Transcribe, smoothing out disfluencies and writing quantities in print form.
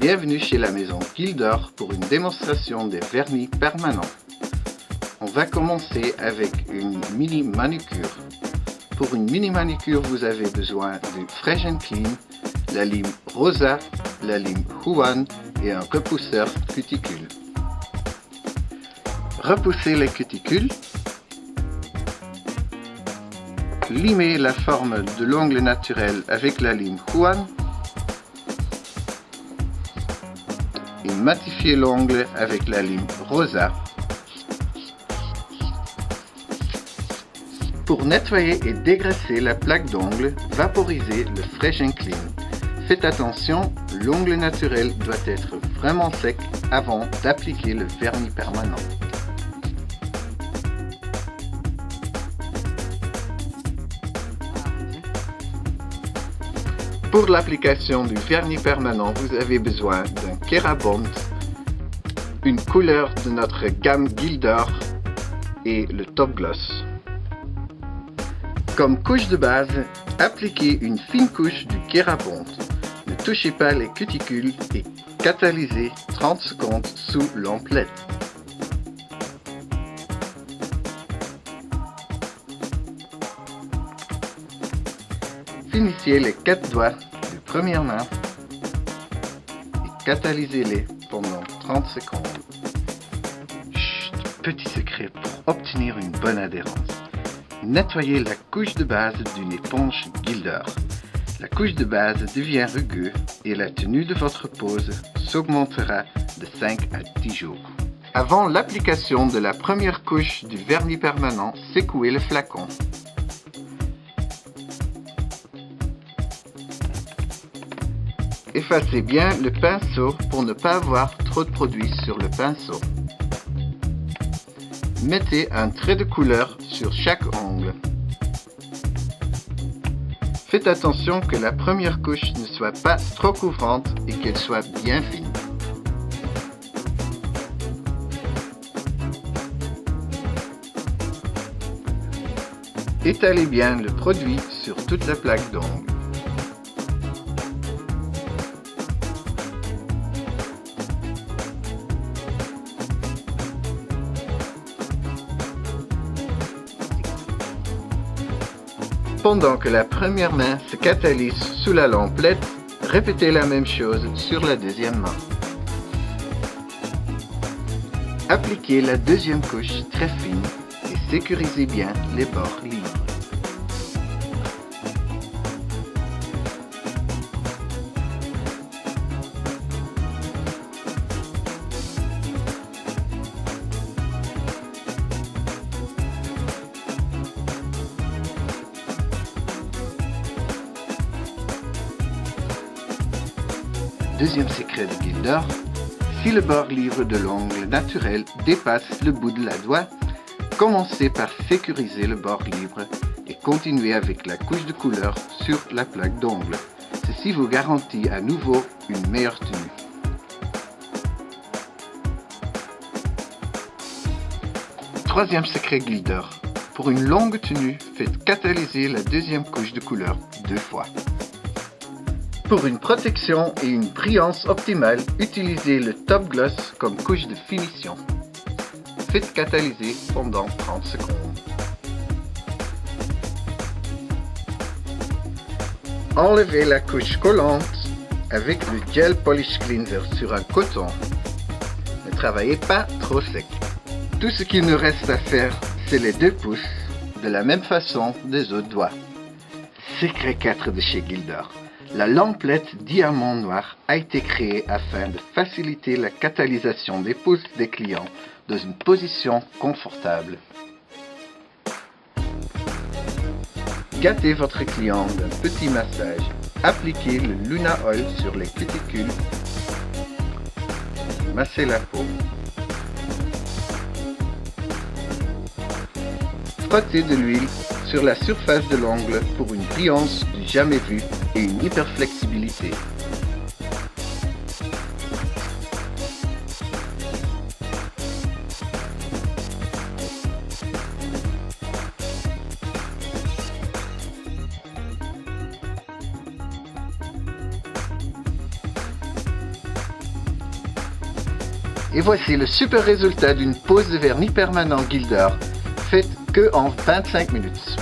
Bienvenue chez la maison Gildor pour une démonstration des vernis permanents. On va commencer avec une mini manucure. Pour une mini manucure, vous avez besoin du Fresh & Clean, la lime Rosa, la lime Huan et un repousseur cuticule. Repoussez les cuticules. Limez la forme de l'ongle naturel avec la lime Huan. Et matifiez l'ongle avec la lime Rosa. Pour nettoyer et dégraisser la plaque d'ongle, vaporisez le Fresh & Clean. Faites attention, l'ongle naturel doit être vraiment sec avant d'appliquer le vernis permanent. Pour l'application du vernis permanent, vous avez besoin d'un Kerabond, une couleur de notre gamme Gildor et le Top Gloss. Comme couche de base, appliquez une fine couche du Kerabond. Ne touchez pas les cuticules et catalysez 30 secondes sous lampe LED. Finissez les 4 doigts de première main et catalysez-les pendant 30 secondes. Chut, petit secret pour obtenir une bonne adhérence. Nettoyez la couche de base d'une éponge Gildor. La couche de base devient rugueuse et la tenue de votre pose s'augmentera de 5 à 10 jours. Avant l'application de la première couche du vernis permanent, secouez le flacon. Effacez bien le pinceau pour ne pas avoir trop de produit sur le pinceau. Mettez un trait de couleur sur chaque ongle. Faites attention que la première couche ne soit pas trop couvrante et qu'elle soit bien fine. Étalez bien le produit sur toute la plaque d'ongle. Pendant que la première main se catalyse sous la lampe LED, répétez la même chose sur la deuxième main. Appliquez la deuxième couche très fine et sécurisez bien les bords libres. Deuxième secret de Gildor, si le bord libre de l'ongle naturel dépasse le bout de la doigt, commencez par sécuriser le bord libre et continuez avec la couche de couleur sur la plaque d'ongle. Ceci vous garantit à nouveau une meilleure tenue. Troisième secret Gildor, pour une longue tenue, faites catalyser la deuxième couche de couleur 2 fois. Pour une protection et une brillance optimale, utilisez le Top Gloss comme couche de finition. Faites catalyser pendant 30 secondes. Enlevez la couche collante avec le Gel Polish Cleanser sur un coton. Ne travaillez pas trop sec. Tout ce qu'il nous reste à faire, c'est les 2 pouces, de la même façon des autres doigts. Secret 4 de chez Gildor. La lampe LED diamant noir a été créée afin de faciliter la catalysation des pouces des clients dans une position confortable. Gâtez votre client d'un petit massage. Appliquez le Luna Oil sur les cuticules. Massez la peau. Frottez de l'huile sur la surface de l'ongle pour une brillance du jamais vu et une hyperflexibilité. Et voici le super résultat d'une pose de vernis permanent Gilder faite que en 25 minutes.